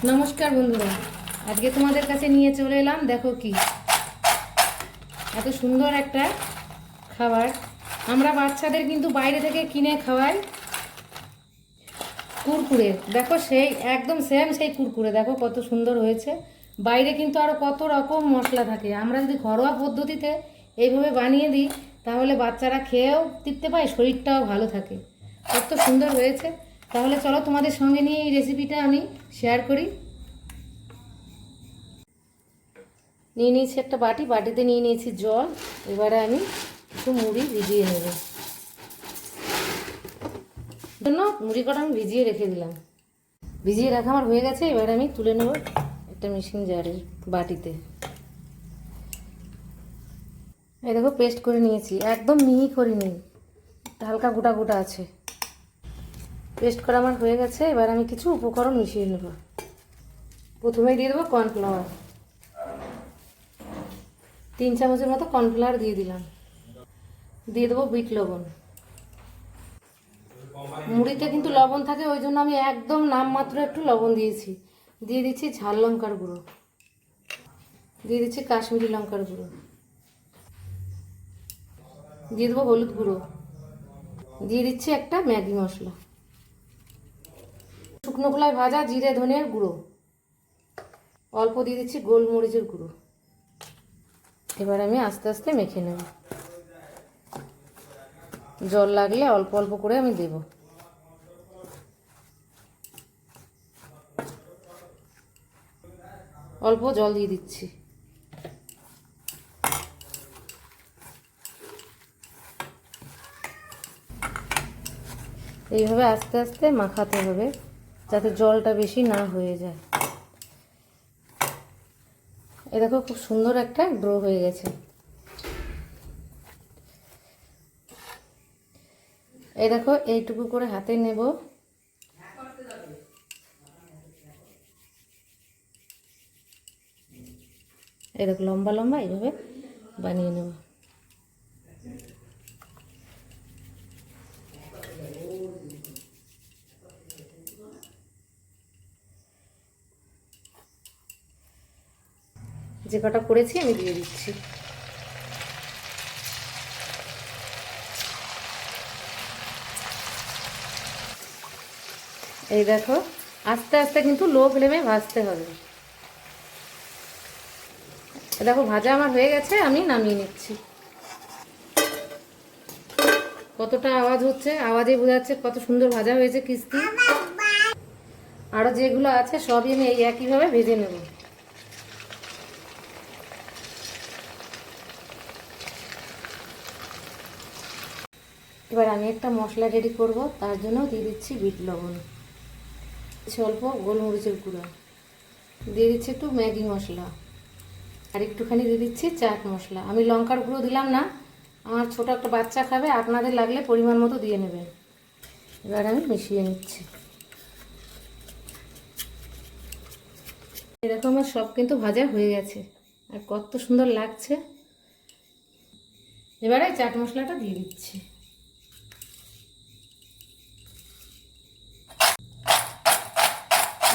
নমস্কার বন্ধুরা, আজকে তোমাদের কাছে নিয়ে চলে এলাম। দেখো কি এত সুন্দর একটা খাবার। আমরা বাচ্চাদের কিন্তু বাইরে থেকে কিনে খাওয়াই কুরকুরে। দেখো সেই একদম সেম সেই কুরকুরে, দেখো কত সুন্দর হয়েছে। বাইরে কিন্তু আরও কত রকম মশলা থাকে। আমরা যদি ঘরোয়া পদ্ধতিতে এইভাবে বানিয়ে দিই তাহলে বাচ্চারা খেয়েও তৃপ্তি পায়, শরীরটাও ভালো থাকে। কত সুন্দর হয়েছে। তাহলে চলো তোমাদের সঙ্গে নিয়ে এই রেসিপিটা আমি শেয়ার করি। নিয়ে নিয়েছি একটা বাটিতে নিয়ে নিয়েছি জল। এবারে আমি একটু মুড়ি ভিজিয়ে নেব। জন্য মুড়ি কটা আমি ভিজিয়ে রেখে দিলাম। ভিজিয়ে রাখা আমার হয়ে গেছে। এবারে আমি তুলে নেব একটা মিক্সিং জারের বাটিতে। এই দেখো পেস্ট করে নিয়েছি, একদম মিহি করিনি, হালকা গোটা গোটা আছে। পেস্ট করা আমার হয়ে গেছে। এবার আমি কিছু উপকরণ মিশিয়ে নেব। প্রথমেই দিয়ে দেবো কর্নফ্লাওয়ার, 3 চামচের মতো কর্নফ্লাওয়ার দিয়ে দিলাম। দিয়ে দেবো বিট লবণ। মুড়িতে কিন্তু লবণ থাকে, ওই জন্য আমি একদম নামমাত্র একটু লবণ দিয়েছি। দিয়ে দিচ্ছি ঝাল লঙ্কার গুঁড়ো, দিয়ে দিচ্ছি কাশ্মীরি লঙ্কার গুঁড়ো, দিয়ে দেবো হলুদ গুঁড়ো, দিয়ে দিচ্ছি একটা ম্যাগি মশলা, শুকনো খোলায় ভাজা জিরে ধনের গুঁড়ো, অল্প দিয়ে দিচ্ছি গোলমরিচের গুঁড়ো। এবার আমি আস্তে আস্তে মেখে নেব। জল লাগলে অল্প অল্প করে আমি দেব। অল্প জল দিয়ে দিচ্ছি। এইভাবে আস্তে আস্তে মাখাতে হবে যাতে জলটা বেশি না হয়ে যায়। এই দেখো খুব সুন্দর একটা ড্রো হয়ে গেছে। এই দেখো এইটুকু করে হাতে নেব। এই দেখো লম্বা লম্বা এইভাবে বানিয়ে নেব। যে কটা করেছি আমি দিয়ে দিচ্ছি। এই দেখো আস্তে আস্তে কিন্তু লো ফ্লেমে ভাজতে হবে। দেখো ভাজা আমার হয়ে গেছে, আমি নামিয়ে নিচ্ছি। কতটা আওয়াজ হচ্ছে, আওয়াজে বোঝা যাচ্ছে কত সুন্দর ভাজা হয়েছে ক্রিস্পি। আরও যেগুলো আছে সবই আমি এই একইভাবে ভেজে নেব। এবার আমি একটা মশলা রেডি করব, তার জন্য দিয়ে দিচ্ছি বিট লবণ, অল্প গোলমরিচের গুঁড়ো, দিয়ে দিচ্ছি একটু ম্যাগি মশলা, আর একটুখানি দিয়ে দিচ্ছি চাট মশলা। আমি লঙ্কার গুঁড়ো দিলাম না, আমার ছোট একটা বাচ্চা খাবে, আপনাদের লাগলে পরিমাণ মতো দিয়ে নেবেন। এবার আমি মিশিয়ে নিচ্ছি। এরকম আমার সব কিন্তু ভাজা হয়ে গেছে আর কত সুন্দর লাগছে। এবারে চাট মশলাটা দিয়ে দিচ্ছি।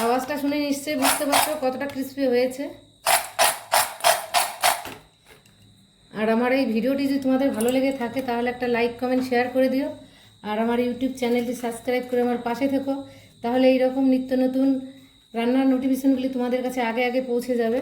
আওয়াজটা শুনে নিশ্চয়ই বুঝতে পারছো কতটা ক্রিস্পি হয়েছে। আর আমার এই ভিডিওটি যদি তোমাদের ভালো লেগে থাকে তাহলে একটা লাইক কমেন্ট শেয়ার করে দিও। আর আমার ইউটিউব চ্যানেলটি সাবস্ক্রাইব করে আমার পাশে থেকো, তাহলে এইরকম নিত্য নতুন রান্নার নোটিফিকেশনগুলি তোমাদের কাছে আগে আগে পৌঁছে যাবে।